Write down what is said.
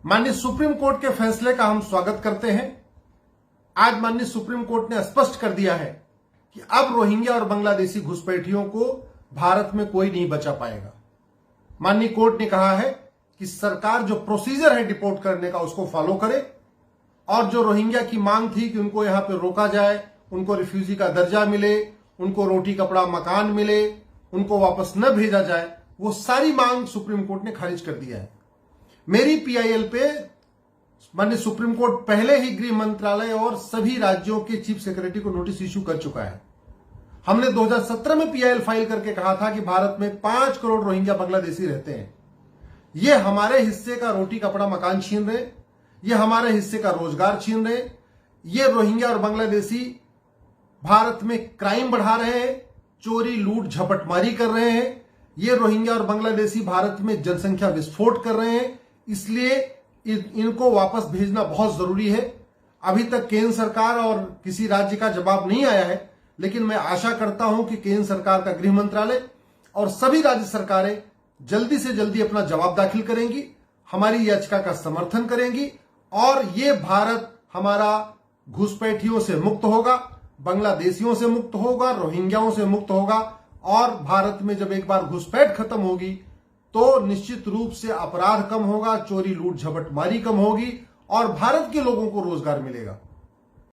माननीय supreme court के फैसले का हम स्वागत करते हैं। आज माननीय सुप्रीम कोर्ट ने स्पष्ट कर दिया है कि अब रोहिंग्या और बांग्लादेशी घुसपैठियों को भारत में कोई नहीं बचा पाएगा। माननीय कोर्ट ने कहा है कि सरकार जो प्रोसीजर है डिपोर्ट करने का उसको फॉलो करे और जो रोहिंग्या की मांग थी कि उनको यहां पे रोका जाए, उनको रिफ्यूजी का दर्जा मिले, उनको रोटी कपड़ा मकान मिले, उनको वापस न भेजा जाए, वो सारी मांग सुप्रीम कोर्ट ने खारिज कर दिया है। मेरी पीआईएल पे माननीय सुप्रीम कोर्ट पहले ही गृह मंत्रालय और सभी राज्यों के चीफ सेक्रेटरी को नोटिस इश्यू कर चुका है। हमने 2017 में पीआईएल फाइल करके कहा था कि भारत में 5 करोड़ रोहिंग्या बांग्लादेशी रहते हैं। ये हमारे हिस्से का रोटी कपड़ा मकान छीन रहे, ये हमारे हिस्से का रोजगार छीन रहे, ये रोहिंग्या और बांग्लादेशी भारत में क्राइम बढ़ा रहे हैं, चोरी लूट झपटमारी कर रहे हैं, ये रोहिंग्या और बांग्लादेशी भारत में जनसंख्या विस्फोट कर रहे हैं। इसलिए इनको वापस भेजना बहुत जरूरी है। अभी तक केंद्र सरकार और किसी राज्य का जवाब नहीं आया है, लेकिन मैं आशा करता हूं कि केंद्र सरकार का गृह मंत्रालय और सभी राज्य सरकारें जल्दी से जल्दी अपना जवाब दाखिल करेंगी, हमारी याचिका का समर्थन करेंगी और ये भारत हमारा घुसपैठियों से मुक्त होगा, बांग्लादेशियों से मुक्त होगा, रोहिंग्याओं से मुक्त होगा और भारत में जब एक बार घुसपैठ खत्म होगी तो निश्चित रूप से अपराध कम होगा, चोरी लूट झपटमारी कम होगी और भारत के लोगों को रोजगार मिलेगा।